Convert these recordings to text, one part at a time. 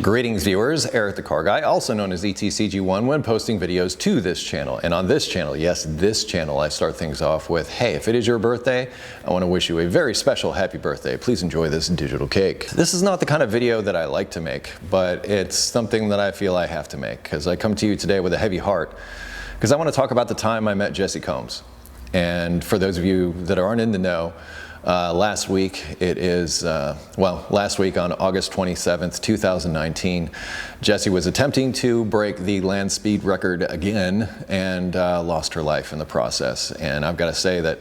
Greetings viewers, Eric the Car Guy, also known as ETCG1, when posting videos to this channel. And on this channel, yes, this channel, I start things off with, hey, if it is your birthday, I want to wish you a very special happy birthday. Please enjoy this digital cake. This is not the kind of video that I like to make, but it's something that I feel I have to make, because I come to you today with a heavy heart, because I want to talk about the time I met Jessi Combs. And for those of you that aren't in the know, last week on August 27th, 2019, Jessi was attempting to break the land speed record again and lost her life in the process. And I've got to say that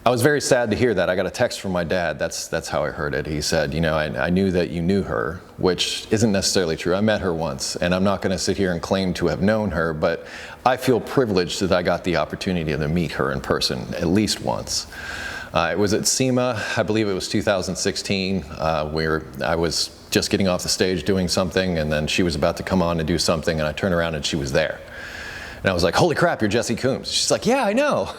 I was very sad to hear that. I got a text from my dad. That's how I heard it. He said, you know, I knew that you knew her, which isn't necessarily true. I met her once, and I'm not going to sit here and claim to have known her, but I feel privileged that I got the opportunity to meet her in person at least once. It was at SEMA, I believe it was 2016, where I was just getting off the stage doing something, and then she was about to come on and do something, and I turned around and she was there. And I was like, holy crap, you're Jessi Combs. She's like, yeah, I know.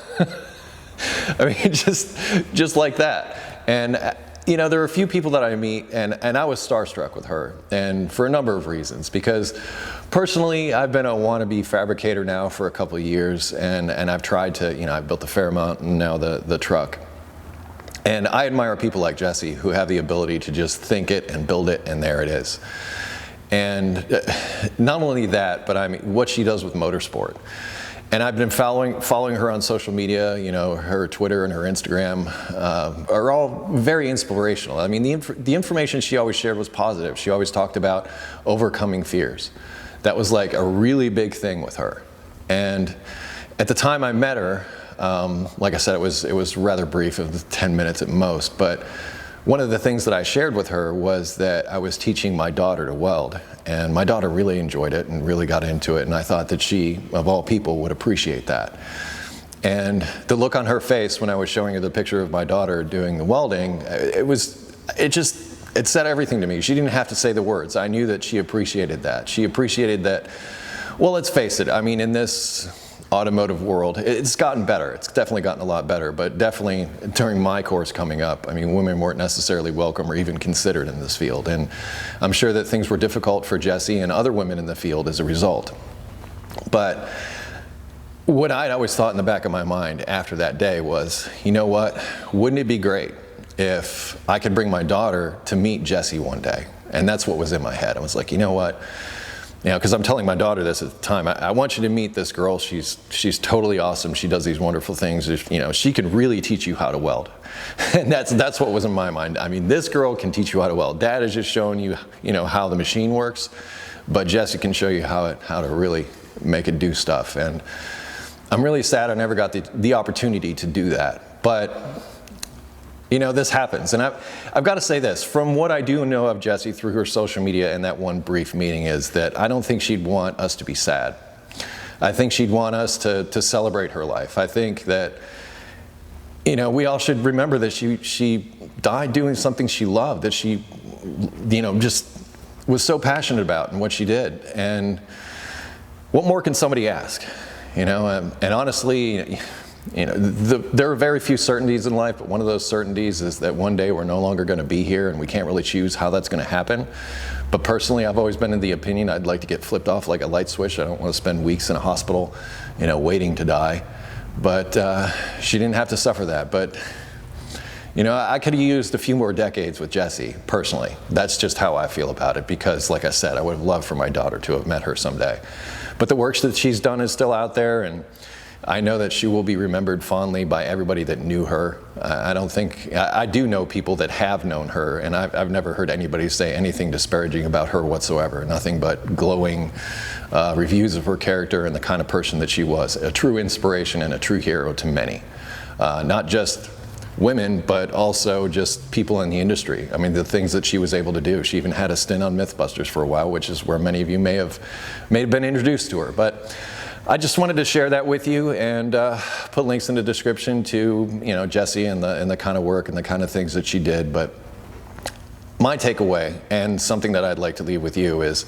I mean, just like that. And you know, there are a few people that I meet, and I was starstruck with her, and for a number of reasons. Because personally, I've been a wannabe fabricator now for a couple of years, and I've tried to, you know, I've built the Fairmont and now the truck. And I admire people like Jessi who have the ability to just think it and build it, and there it is. And not only that, but I mean, what she does with motorsport. And I've been following her on social media. You know, her Twitter and her Instagram are all very inspirational. I mean, the information she always shared was positive. She always talked about overcoming fears. That was like a really big thing with her. And at the time I met her, like I said, it was rather brief, it was 10 minutes at most, but one of the things that I shared with her was that I was teaching my daughter to weld, and my daughter really enjoyed it and really got into it, and I thought that she, of all people, would appreciate that. And the look on her face when I was showing her the picture of my daughter doing the welding, it said everything to me. She didn't have to say the words. I knew that she appreciated that. She appreciated that, well, let's face it, I mean, in this automotive world, it's gotten better. It's definitely gotten a lot better, but definitely during my course coming up, I mean, women weren't necessarily welcome or even considered in this field. And I'm sure that things were difficult for Jessi and other women in the field as a result. But what I'd always thought in the back of my mind after that day was, you know what, wouldn't it be great if I could bring my daughter to meet Jessi one day? And that's what was in my head. I was like, you know what, you know, because I'm telling my daughter this at the time, I want you to meet this girl. She's totally awesome. She does these wonderful things. You know, she can really teach you how to weld. And that's what was in my mind. I mean, this girl can teach you how to weld. Dad is just showing you, you know, how the machine works, but Jessi can show you how to really make it do stuff. And I'm really sad I never got the opportunity to do that. But you know, this happens, and I've got to say this, from what I do know of Jessi through her social media and that one brief meeting, is that I don't think she'd want us to be sad. I think she'd want us to celebrate her life. I think that, you know, we all should remember that she died doing something she loved, that she, you know, just was so passionate about and what she did. And what more can somebody ask? You know, and honestly, you know, there are very few certainties in life, but one of those certainties is that one day we're no longer going to be here, and we can't really choose how that's going to happen. But personally, I've always been in the opinion I'd like to get flipped off like a light switch. I don't want to spend weeks in a hospital, you know, waiting to die. But she didn't have to suffer that. But, you know, I could have used a few more decades with Jessi, personally. That's just how I feel about it, because, like I said, I would have loved for my daughter to have met her someday. But the work that she's done is still out there, and I know that she will be remembered fondly by everybody that knew her. I do know people that have known her, and I've never heard anybody say anything disparaging about her whatsoever. Nothing but glowing reviews of her character and the kind of person that she was. A true inspiration and a true hero to many. Not just women, but also just people in the industry. I mean, the things that she was able to do. She even had a stint on MythBusters for a while, which is where many of you may have been introduced to her. But I just wanted to share that with you, and put links in the description to, you know, Jessi and the kind of work and the kind of things that she did. But my takeaway, and something that I'd like to leave with you, is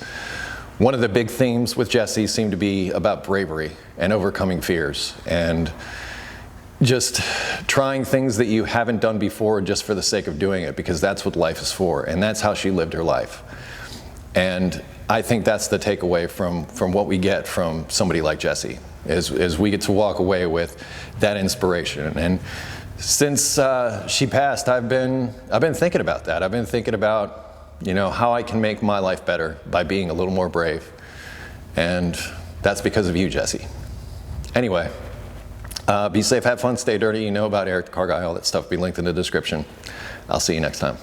one of the big themes with Jessi seemed to be about bravery and overcoming fears, and just trying things that you haven't done before just for the sake of doing it, because that's what life is for, and that's how she lived her life. And I think that's the takeaway from what we get from somebody like Jessi, is we get to walk away with that inspiration. And since she passed, I've been thinking about that. I've been thinking about, how I can make my life better by being a little more brave. And that's because of you, Jessi. Anyway, be safe, have fun, stay dirty. You know about Eric the Car Guy, all that stuff will be linked in the description. I'll see you next time.